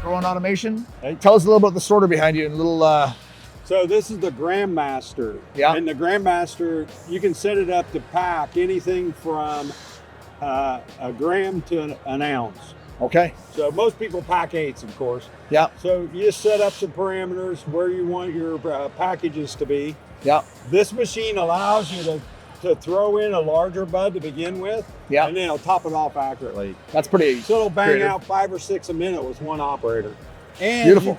Groen Automation. Hey. Tell us a little about the sorter behind you and a little. So this is the Grandmaster. Yeah. And the Grandmaster, you can set it up to pack anything from a gram to an ounce. Okay. So most people pack eighths, of course. Yeah. So you just set up some parameters where you want your packages to be. Yeah. This machine allows you to throw in a larger bud to begin with. Yeah. And then it'll top it off accurately. That's pretty. So it'll bang creative. out 5 or 6 a minute with one operator. And Beautiful.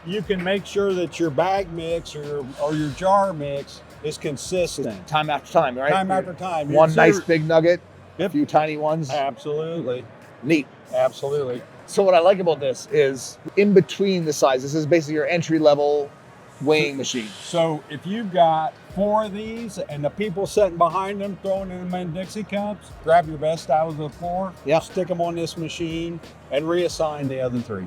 You can make sure that your bag mix or your jar mix is consistent. Time after time, right? Time after time. One nice big nugget, Yep. a few tiny ones. Absolutely. Neat. Absolutely. So what I like about this is in between the size. This is basically your entry level weighing machine. So if you've got 4 of these and the people sitting behind them throwing them in Dixie cups, grab your best out of the 4, Yeah. stick them on this machine, and reassign the other 3.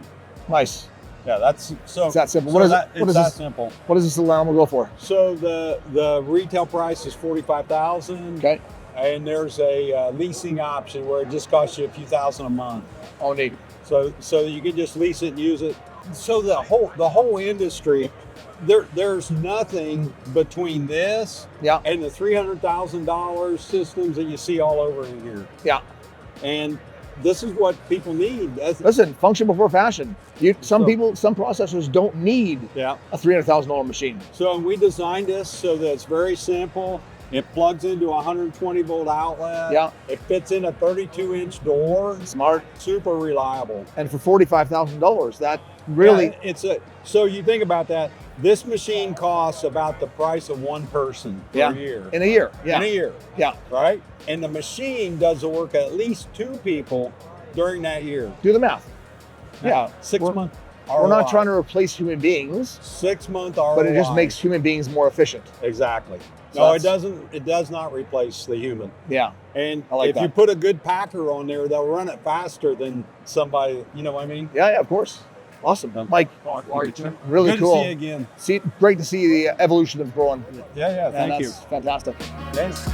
Nice. Yeah, that's so. It's that simple. So What is that, it? What it's is that this? simple. What does this llama go for? So the retail price is $45,000. Okay. And there's a leasing option where it just costs you a few thousand a month. Oh, neat. So you can just lease it and use it. So the whole industry, there's nothing between this Yeah. and the $300,000 systems that you see all over in here. Yeah. And this is what people need. Listen, function before fashion. Some So- some processors don't need Yeah. a $300,000 machine. So we designed this so that it's very simple. It plugs into a 120 volt outlet. Yeah. It fits in a 32-inch door. Smart. Super reliable. And for $45,000, that really, Yeah, so you think about that. This machine costs about the price of one person per Yeah. year. in a year. Yeah. In a year, Yeah. right? And the machine does the work of at least 2 people during that year. Do the math. Yeah. 6 We're- month. We're not ROI. trying to replace human beings, 6 month ROI. but it just makes human beings more efficient. exactly. So No, that's- it doesn't. It does not replace the human. Yeah. And I like if you that. put a good packer on there, they'll run it faster than somebody. You know what I mean? Yeah, of course. Awesome. Mike, really Good cool. to see you again. Great to see the evolution of Groen. Yeah. And Thank you. that's fantastic. Yes.